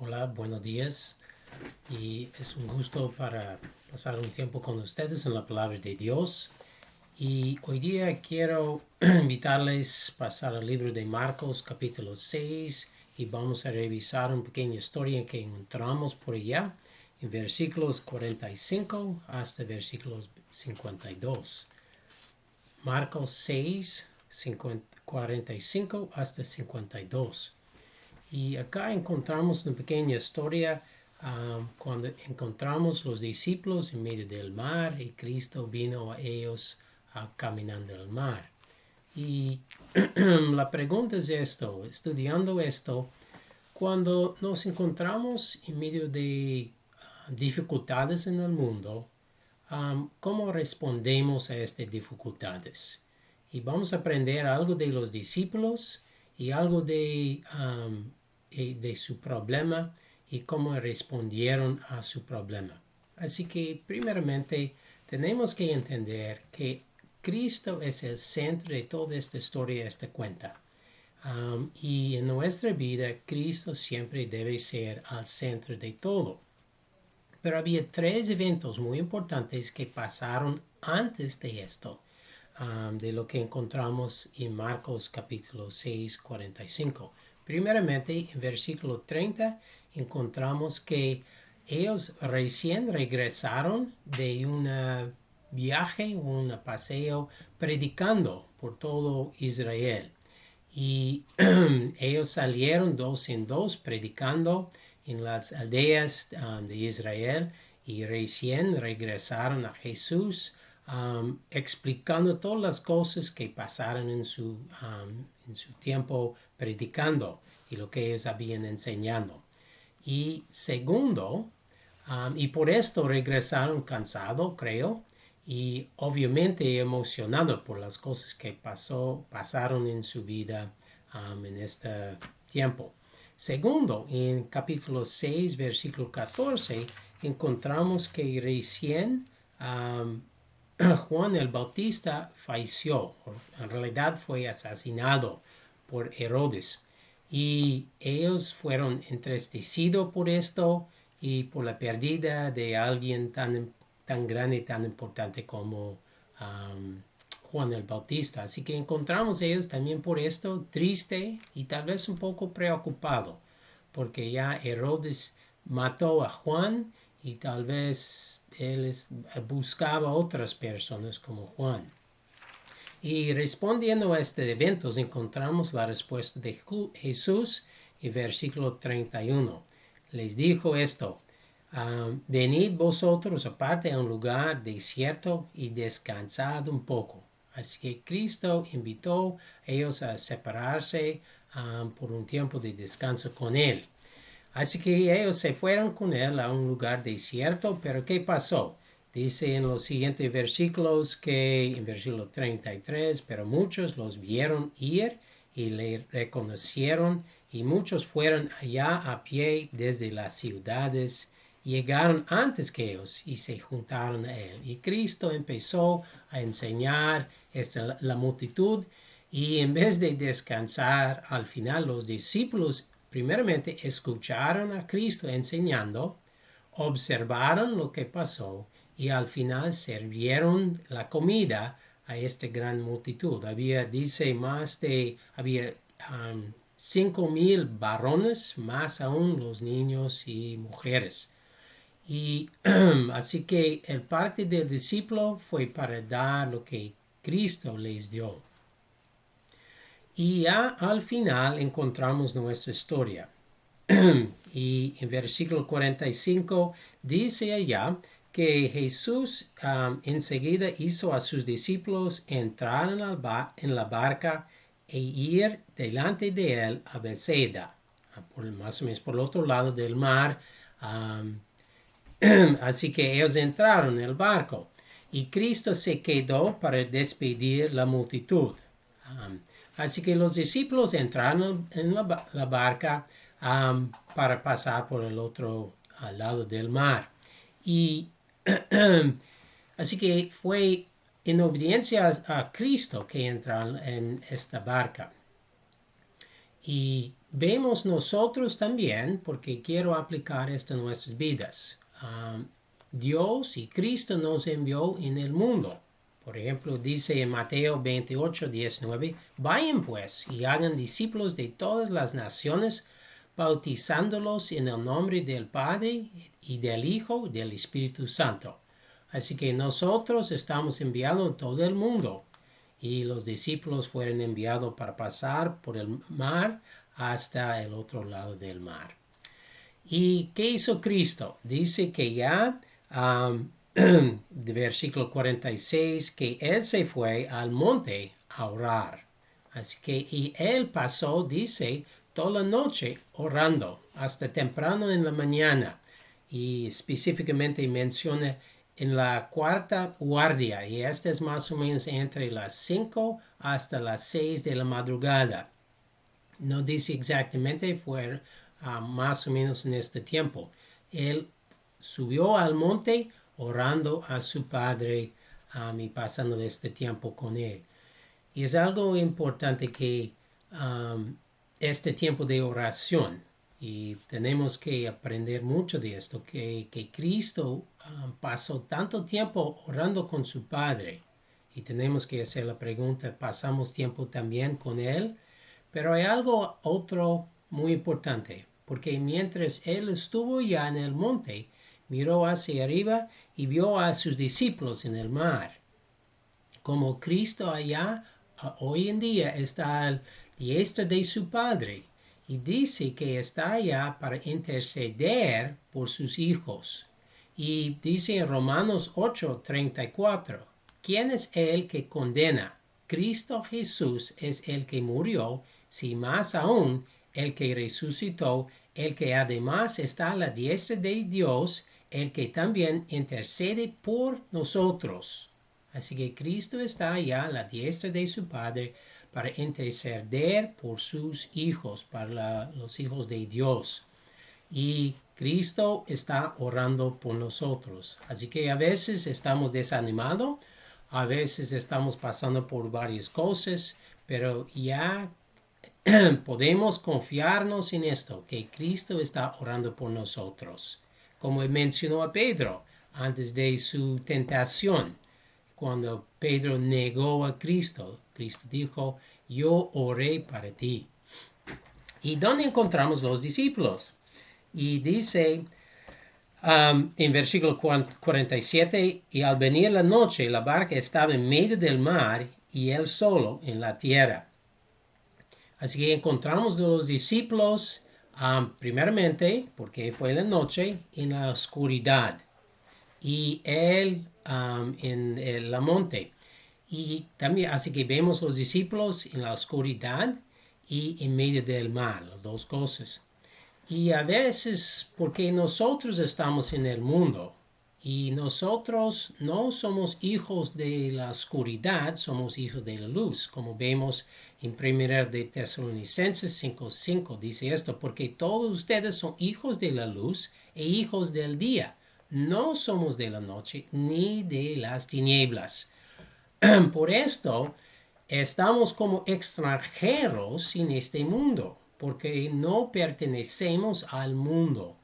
Hola, buenos días. Y es un gusto para pasar un tiempo con ustedes en la palabra de Dios. Y hoy día quiero invitarles a pasar al libro de Marcos capítulo 6 y vamos a revisar una pequeña historia que encontramos por allá en versículos 45 hasta versículos 52. Marcos 6, 45 hasta 52. Y acá encontramos una pequeña historia cuando encontramos los discípulos en medio del mar y Cristo vino a ellos caminando el mar. Y la pregunta es esto, estudiando esto, cuando nos encontramos en medio de dificultades en el mundo, ¿cómo respondemos a estas dificultades? Y vamos a aprender algo de los discípulos y algo de su problema y cómo respondieron a su problema. Así que primeramente tenemos que entender que Cristo es el centro de toda esta historia, esta cuenta. Y en nuestra vida Cristo siempre debe ser al centro de todo. Pero había tres eventos muy importantes que pasaron antes de esto, de lo que encontramos en Marcos capítulo 6, 45. Primeramente, en versículo 30, encontramos que ellos recién regresaron de un viaje, un paseo, predicando por todo Israel. Y ellos salieron dos en dos predicando en las aldeas de Israel y recién regresaron a Jesús explicando todas las cosas que pasaron en su tiempo predicando y lo que ellos habían enseñado. Y segundo, y por esto regresaron cansados, creo, y obviamente emocionados por las cosas que pasaron en su vida en este tiempo. Segundo, en capítulo 6, versículo 14, encontramos que recién Juan el Bautista falleció, en realidad fue asesinado por Herodes. Y ellos fueron entristecidos por esto y por la pérdida de alguien tan grande y tan importante como Juan el Bautista. Así que encontramos ellos también por esto triste y tal vez un poco preocupado, porque ya Herodes mató a Juan y tal vez él buscaba otras personas como Juan. Y respondiendo a estos eventos encontramos la respuesta de Jesús en versículo 31. Les dijo esto: venid vosotros aparte a un lugar desierto y descansad un poco. Así que Cristo invitó a ellos a separarse por un tiempo de descanso con Él. Así que ellos se fueron con Él a un lugar desierto, pero ¿qué pasó? Dice en los siguientes versículos que en versículo 33, pero muchos los vieron ir y le reconocieron y muchos fueron allá a pie desde las ciudades, llegaron antes que ellos y se juntaron a él. Y Cristo empezó a enseñar la multitud y en vez de descansar al final los discípulos primeramente escucharon a Cristo enseñando, observaron lo que pasó y al final sirvieron la comida a esta gran multitud. Había 5,000 varones, más aún los niños y mujeres. Y así que el parte del discípulo fue para dar lo que Cristo les dio. Y ya al final encontramos nuestra historia. Y en versículo 45 dice allá que Jesús enseguida hizo a sus discípulos entrar en la barca e ir delante de él a Bethsaida, más o menos por el otro lado del mar. Así que ellos entraron en el barco y Cristo se quedó para despedir la multitud. Así que los discípulos entraron en la barca para pasar por el otro lado del mar. Y así que fue en obediencia a Cristo que entraron en esta barca. Y vemos nosotros también, porque quiero aplicar esto en nuestras vidas. Dios y Cristo nos envió en el mundo. Por ejemplo, dice en Mateo 28:19, vayan pues y hagan discípulos de todas las naciones, bautizándolos en el nombre del Padre y del Hijo y del Espíritu Santo. Así que nosotros estamos enviados a todo el mundo y los discípulos fueron enviados para pasar por el mar hasta el otro lado del mar. ¿Y qué hizo Cristo? Dice que ya, de versículo 46, que Él se fue al monte a orar. Así que, y Él pasó, dice, toda la noche orando, hasta temprano en la mañana. Y específicamente menciona en la cuarta guardia, y esta es más o menos entre las 5 hasta las 6 de la madrugada. No dice exactamente, fue más o menos en este tiempo. Él subió al monte orando a su Padre y pasando este tiempo con Él. Y es algo importante que este tiempo de oración, y tenemos que aprender mucho de esto, que Cristo pasó tanto tiempo orando con su Padre. Y tenemos que hacer la pregunta, ¿pasamos tiempo también con Él? Pero hay algo otro muy importante, porque mientras Él estuvo ya en el monte, miró hacia arriba y vio a sus discípulos en el mar. Como Cristo allá hoy en día está al diestra de su Padre y dice que está allá para interceder por sus hijos. Y dice en Romanos 8:34, ¿quién es el que condena? Cristo Jesús es el que murió, si más aún el que resucitó, el que además está a la diestra de Dios, el que también intercede por nosotros. Así que Cristo está allá a la diestra de su Padre para interceder por sus hijos, para los hijos de Dios. Y Cristo está orando por nosotros. Así que a veces estamos desanimados, a veces estamos pasando por varias cosas, pero ya podemos confiarnos en esto, que Cristo está orando por nosotros. Como mencionó a Pedro antes de su tentación, cuando Pedro negó a Cristo, Cristo dijo, yo oré para ti. ¿Y dónde encontramos los discípulos? Y dice en versículo 47, y al venir la noche, la barca estaba en medio del mar y él solo en la tierra. Así que encontramos a los discípulos primeramente, porque fue la noche, en la oscuridad. Y él en la monte. Y también, así que vemos los discípulos en la oscuridad y en medio del mar, las dos cosas. Y a veces, porque nosotros estamos en el mundo y nosotros no somos hijos de la oscuridad, somos hijos de la luz, como vemos en 1 de Tesalonicenses 5:5 dice esto, porque todos ustedes son hijos de la luz e hijos del día. No somos de la noche ni de las tinieblas. Por esto, estamos como extranjeros en este mundo, porque no pertenecemos al mundo.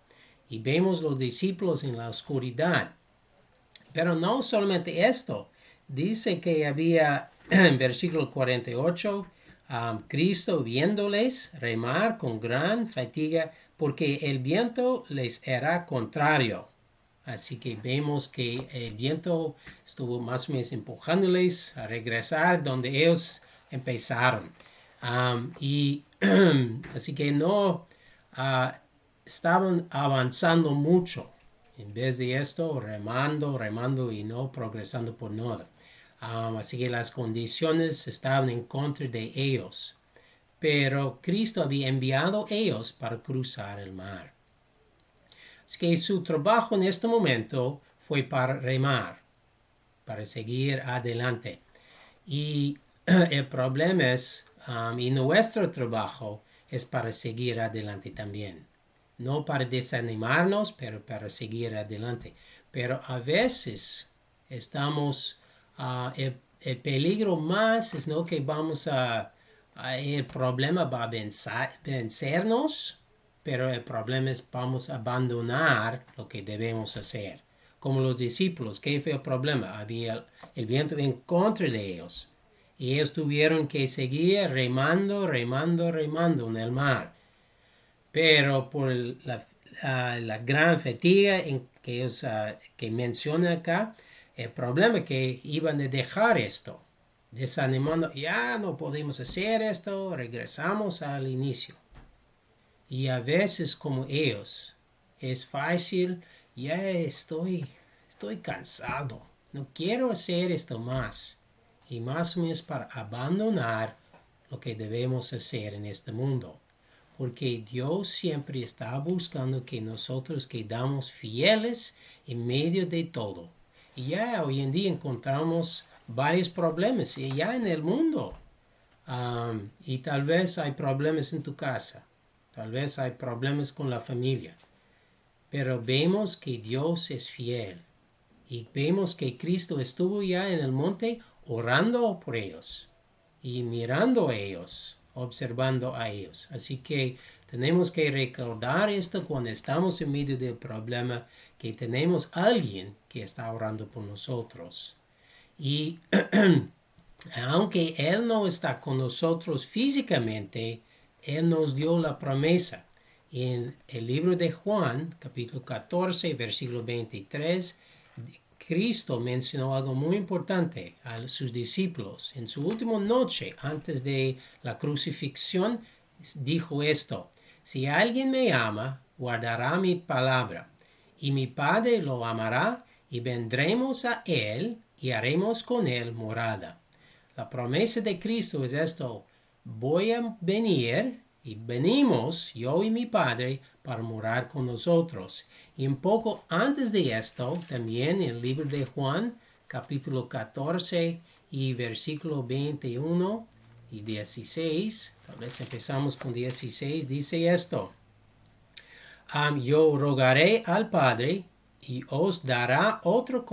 Y vemos los discípulos en la oscuridad. Pero no solamente esto. Dice que había, en versículo 48, Cristo viéndoles remar con gran fatiga, porque el viento les era contrario. Así que vemos que el viento estuvo más o menos empujándoles a regresar donde ellos empezaron. Y así que no estaban avanzando mucho. En vez de esto, remando y no progresando por nada. Así que las condiciones estaban en contra de ellos. Pero Cristo había enviado a ellos para cruzar el mar. Así que su trabajo en este momento fue para remar, para seguir adelante. Y el problema es, y nuestro trabajo es para seguir adelante también. No para desanimarnos, pero para seguir adelante. Pero a veces estamos, el peligro más es no que vamos a el problema va a vencernos, pero el problema es vamos a abandonar lo que debemos hacer. Como los discípulos, ¿qué fue el problema? Había el viento en contra de ellos. Y ellos tuvieron que seguir remando en el mar. Pero por la gran fatiga que ellos que menciona acá, el problema es que iban a dejar esto, desanimando, ya no podemos hacer esto, regresamos al inicio. Y a veces como ellos, es fácil, ya estoy cansado, no quiero hacer esto más. Y más o menos para abandonar lo que debemos hacer en este mundo. Porque Dios siempre está buscando que nosotros quedamos fieles en medio de todo. Y ya hoy en día encontramos varios problemas ya en el mundo. Y tal vez hay problemas en tu casa. Tal vez hay problemas con la familia. Pero vemos que Dios es fiel. Y vemos que Cristo estuvo ya en el monte orando por ellos. Y mirando a ellos, observando a ellos. Así que tenemos que recordar esto cuando estamos en medio del problema, que tenemos a alguien que está orando por nosotros. Y aunque Él no está con nosotros físicamente, Él nos dio la promesa. En el libro de Juan, capítulo 14, versículo 23, Cristo mencionó algo muy importante a sus discípulos. En su última noche, antes de la crucifixión, dijo esto: si alguien me ama, guardará mi palabra, y mi Padre lo amará, y vendremos a él, y haremos con él morada. La promesa de Cristo es esto: voy a venir, y venimos, yo y mi Padre, para morar con nosotros. Y un poco antes de esto, también en el libro de Juan, capítulo 14 y versículo 21 y 16, tal vez empezamos con 16, dice esto: yo rogaré al Padre y os dará otro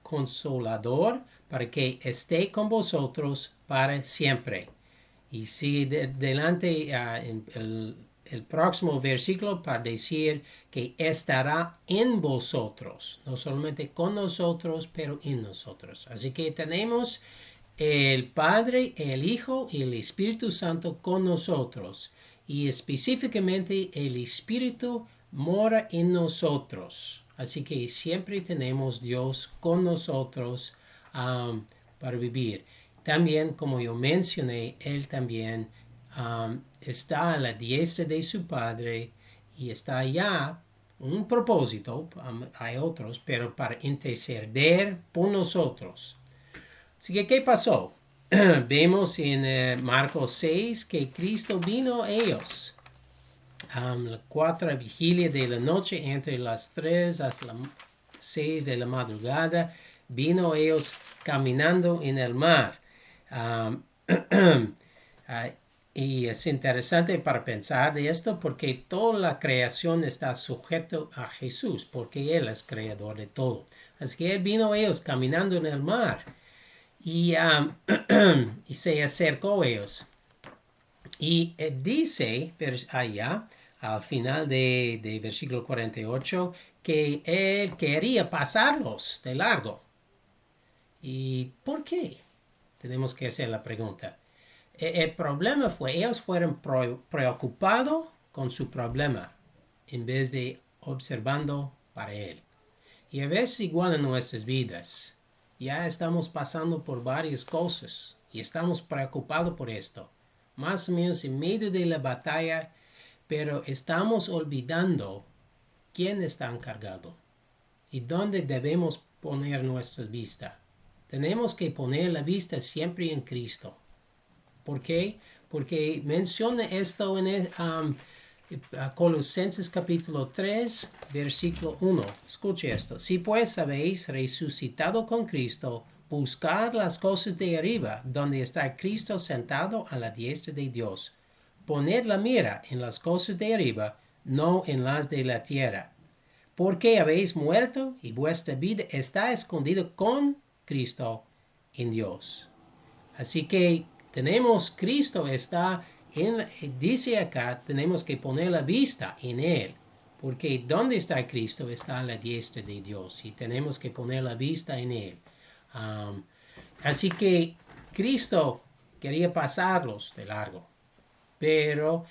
consolador para que esté con vosotros para siempre. Y sigue delante el próximo versículo para decir que estará en vosotros, no solamente con nosotros, pero en nosotros. Así que tenemos el Padre, el Hijo y el Espíritu Santo con nosotros. Y específicamente el Espíritu mora en nosotros. Así que siempre tenemos Dios con nosotros para vivir. También, como yo mencioné, Él también está a la diestra de su Padre y está allá un propósito, hay otros, pero para interceder por nosotros. Así que, ¿qué pasó? Vemos en Marcos 6 que Cristo vino a ellos. La 4 vigilia de la noche, entre las 3 hasta las 6 de la madrugada, vino a ellos caminando en el mar. Y es interesante para pensar de esto porque toda la creación está sujeto a Jesús, porque Él es creador de todo. Así que Él vino a ellos caminando en el mar y se acercó a ellos. Y dice allá, al final de versículo 48, que Él quería pasarlos de largo. ¿Y por qué? Tenemos que hacer la pregunta. El problema fue, ellos fueron preocupados con su problema en vez de observando para Él. Y a veces igual en nuestras vidas, ya estamos pasando por varias cosas y estamos preocupados por esto, más o menos en medio de la batalla, pero estamos olvidando quién está encargado y dónde debemos poner nuestra vista. Tenemos que poner la vista siempre en Cristo. ¿Por qué? Porque menciona esto en Colosenses capítulo 3, versículo 1. Escuche esto. Si pues habéis resucitado con Cristo, buscad las cosas de arriba, donde está Cristo sentado a la diestra de Dios. Poned la mira en las cosas de arriba, no en las de la tierra. Porque habéis muerto y vuestra vida está escondida con Cristo en Dios. Así que tenemos Cristo está dice acá, tenemos que poner la vista en Él. Porque ¿dónde está Cristo? Está a la diestra de Dios y tenemos que poner la vista en Él. Así que Cristo quería pasarlos de largo. Pero,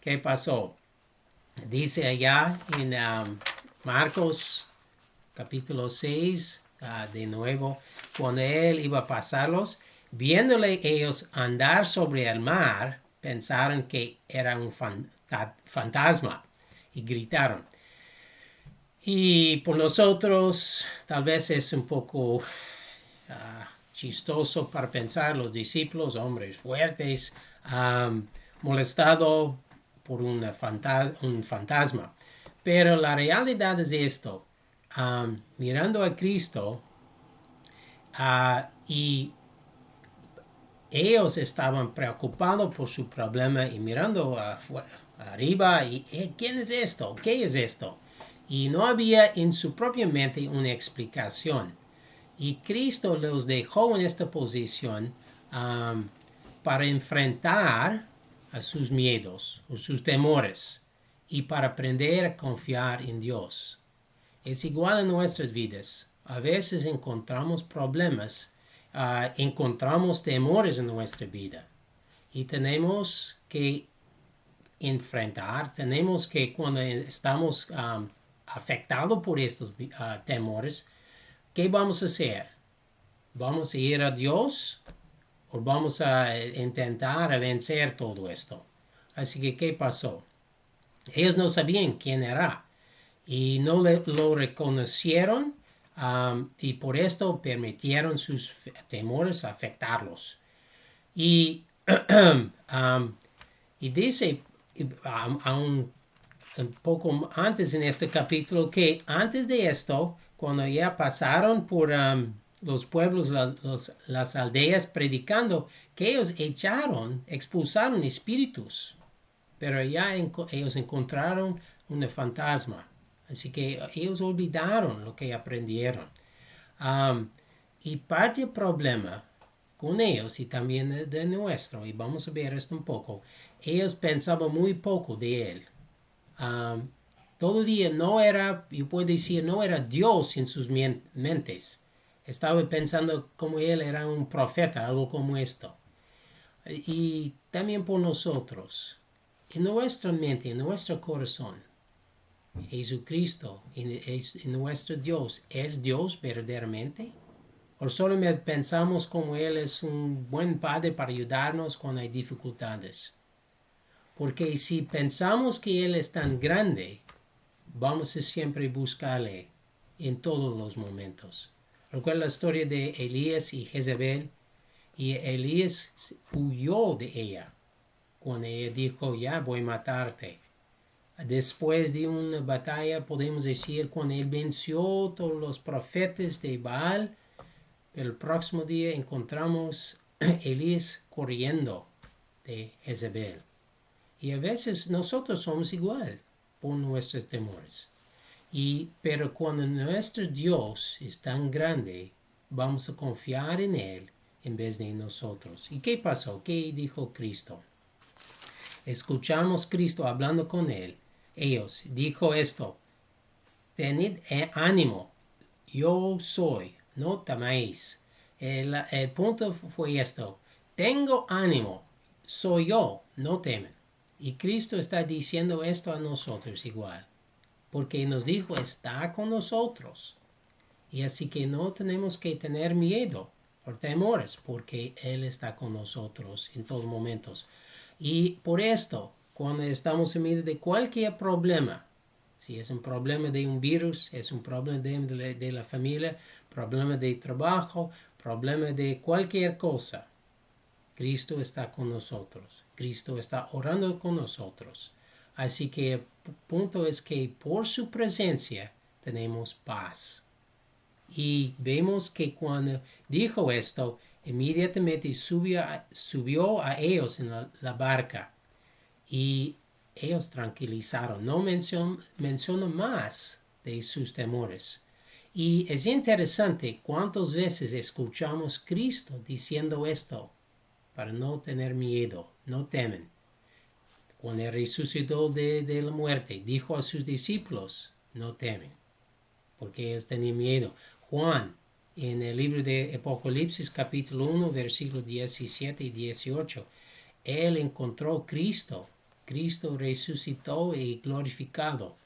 ¿qué pasó? Dice allá en Marcos capítulo 6, de nuevo, cuando Él iba a pasarlos, viéndole ellos andar sobre el mar, pensaron que era un fantasma y gritaron. Y por nosotros tal vez es un poco chistoso para pensar, los discípulos, hombres fuertes, molestado por un fantasma. Pero la realidad es esto, mirando a Cristo, y ellos estaban preocupados por su problema y mirando arriba y ¿quién es esto? ¿Qué es esto? Y no había en su propia mente una explicación. Y Cristo los dejó en esta posición para enfrentar a sus miedos o sus temores y para aprender a confiar en Dios. Es igual en nuestras vidas. A veces encontramos problemas, encontramos temores en nuestra vida y tenemos que enfrentar, tenemos que cuando estamos afectados por estos temores, ¿qué vamos a hacer? ¿Vamos a ir a Dios o vamos a intentar vencer todo esto? Así que, ¿qué pasó? Ellos no sabían quién era y no lo reconocieron y por esto permitieron sus temores afectarlos. Y, y dice un poco antes en este capítulo que antes de esto, cuando ya pasaron por los pueblos, las aldeas predicando, que ellos expulsaron espíritus, pero ya ellos encontraron un fantasma. Así que ellos olvidaron lo que aprendieron. Y parte del problema con ellos y también de nuestro, y vamos a ver esto un poco, ellos pensaban muy poco de Él. Todavía no era, yo puedo decir, no era Dios en sus mentes. Estaba pensando como Él era un profeta, algo como esto. Y también por nosotros, en nuestra mente, en nuestro corazón, Jesucristo, en nuestro Dios, ¿es Dios verdaderamente? ¿O solamente pensamos como Él es un buen Padre para ayudarnos cuando hay dificultades? Porque si pensamos que Él es tan grande, vamos a siempre buscarle en todos los momentos. Recuerda la historia de Elías y Jezebel. Y Elías huyó de ella cuando ella dijo, ya voy a matarte. Después de una batalla, podemos decir, cuando él venció todos los profetas de Baal, el próximo día encontramos a Elías corriendo de Jezebel. Y a veces nosotros somos igual por nuestros temores. Pero cuando nuestro Dios es tan grande, vamos a confiar en Él en vez de en nosotros. ¿Y qué pasó? ¿Qué dijo Cristo? Escuchamos Cristo hablando con Él. Ellos dijo esto: tened ánimo, yo soy, no temáis. El punto fue esto: tengo ánimo, soy yo, no temen. Y Cristo está diciendo esto a nosotros igual, porque nos dijo, está con nosotros. Y así que no tenemos que tener miedo o temores, porque Él está con nosotros en todos momentos. Y por esto, cuando estamos en medio de cualquier problema, si es un problema de un virus, es un problema de la familia, problema de trabajo, problema de cualquier cosa, Cristo está con nosotros. Cristo está orando con nosotros. Así que el punto es que por su presencia tenemos paz. Y vemos que cuando dijo esto, inmediatamente subió a ellos en la barca y ellos tranquilizaron. No mencionó más de sus temores. Y es interesante cuántas veces escuchamos Cristo diciendo esto para no tener miedo, no temen. Cuando él resucitó de la muerte, dijo a sus discípulos, no temen, porque ellos tenían miedo. Juan, en el libro de Apocalipsis capítulo 1, versículos 17 y 18, él encontró Cristo. Cristo resucitó y glorificado.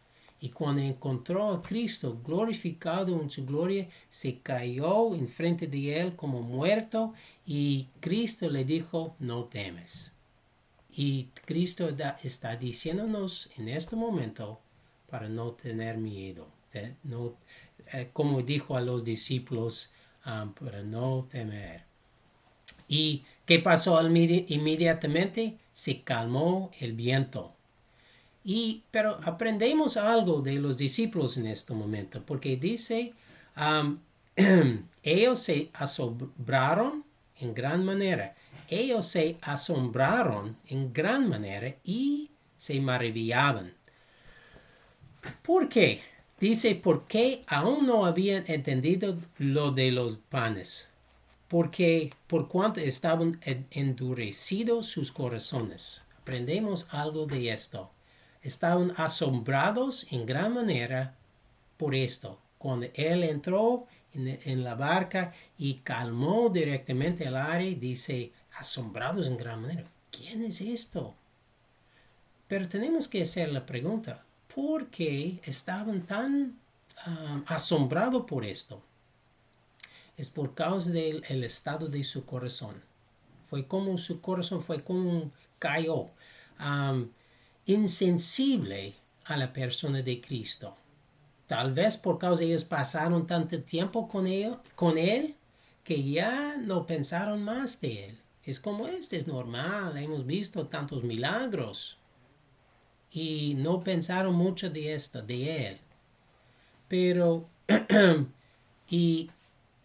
Y cuando encontró a Cristo glorificado en su gloria, se cayó enfrente de él como muerto y Cristo le dijo, no temes. Y Cristo está diciéndonos en este momento para no tener miedo, como dijo a los discípulos, para no temer. ¿Y qué pasó inmediatamente? Se calmó el viento. Pero aprendemos algo de los discípulos en este momento, porque dice, ellos se asombraron en gran manera. Ellos se asombraron en gran manera y se maravillaban. ¿Por qué? Dice, porque aún no habían entendido lo de los panes, porque por cuanto estaban endurecidos sus corazones. Aprendemos algo de esto. Estaban asombrados en gran manera por esto. Cuando él entró en la barca y calmó directamente el aire, dice, asombrados en gran manera. ¿Quién es esto? Pero tenemos que hacer la pregunta, ¿por qué estaban tan asombrados por esto? Es por causa del estado de su corazón. Fue como su corazón fue como cayó, insensible a la persona de Cristo. Tal vez por causa de ellos pasaron tanto tiempo con él que ya no pensaron más de él. Es como este es normal, hemos visto tantos milagros y no pensaron mucho de esto, de él. Pero, y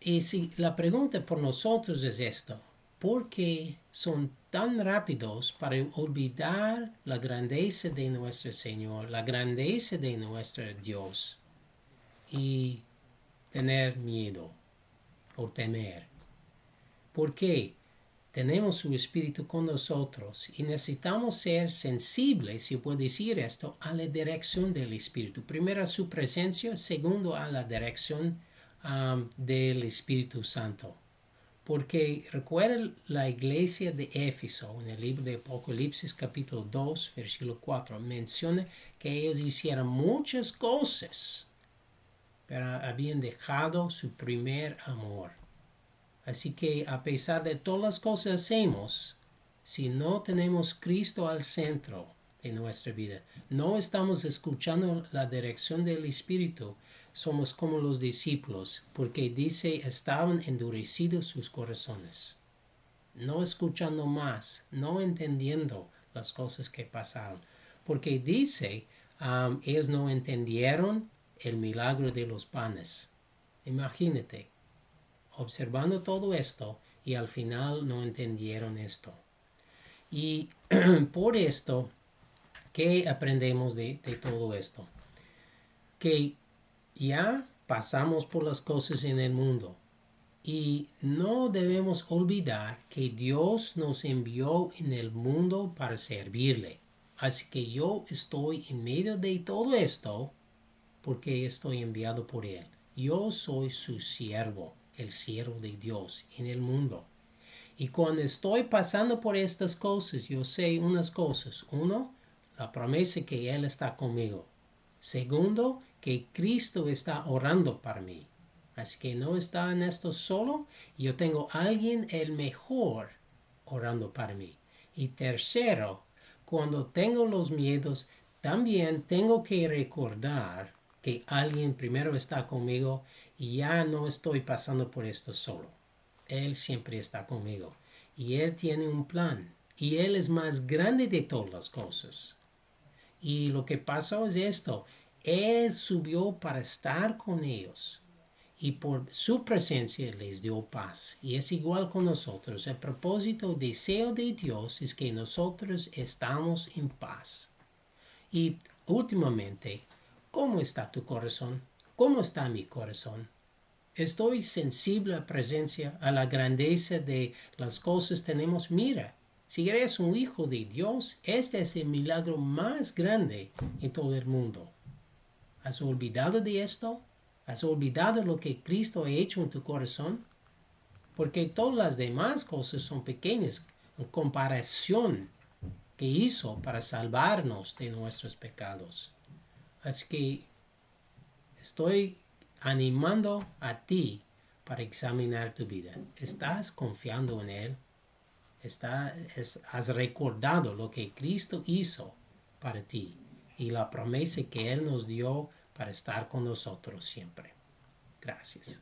si la pregunta por nosotros es esto, ¿por qué son tan rápidos para olvidar la grandeza de nuestro Señor, la grandeza de nuestro Dios y tener miedo o temer? ¿Por qué? Tenemos su Espíritu con nosotros y necesitamos ser sensibles, si puedo decir esto, a la dirección del Espíritu. Primero a su presencia, segundo a la dirección del Espíritu Santo. Porque recuerda la iglesia de Éfeso, en el libro de Apocalipsis capítulo 2, versículo 4, menciona que ellos hicieron muchas cosas, pero habían dejado su primer amor. Así que a pesar de todas las cosas que hacemos, si no tenemos Cristo al centro de nuestra vida, no estamos escuchando la dirección del Espíritu, somos como los discípulos, porque dice, estaban endurecidos sus corazones, no escuchando más, no entendiendo las cosas que pasaron, porque dice, ellos no entendieron el milagro de los panes. Imagínate, observando todo esto y al final no entendieron esto. Y por esto, ¿qué aprendemos de todo esto? Que ya pasamos por las cosas en el mundo y no debemos olvidar que Dios nos envió en el mundo para servirle. Así que yo estoy en medio de todo esto porque estoy enviado por Él. Yo soy su siervo, el siervo de Dios en el mundo. Y cuando estoy pasando por estas cosas, yo sé unas cosas. Uno, la promesa que Él está conmigo. Segundo, que Cristo está orando para mí. Así que no está en esto solo. Yo tengo a alguien el mejor orando para mí. Y tercero, cuando tengo los miedos, también tengo que recordar que alguien primero está conmigo y ya no estoy pasando por esto solo. Él siempre está conmigo y Él tiene un plan y Él es más grande de todas las cosas. Y lo que pasó es esto, Él subió para estar con ellos y por su presencia les dio paz. Y es igual con nosotros. El propósito, el deseo de Dios es que nosotros estamos en paz. Y últimamente, ¿cómo está tu corazón? ¿Cómo está mi corazón? Estoy sensible a presencia, a la grandeza de las cosas que tenemos. Mira, si eres un hijo de Dios, este es el milagro más grande en todo el mundo. ¿Has olvidado de esto? ¿Has olvidado lo que Cristo ha hecho en tu corazón? Porque todas las demás cosas son pequeñas en comparación que hizo para salvarnos de nuestros pecados. Así que estoy animando a ti para examinar tu vida. ¿Estás confiando en Él? ¿Has recordado lo que Cristo hizo para ti y la promesa que Él nos dio para estar con nosotros siempre? Gracias.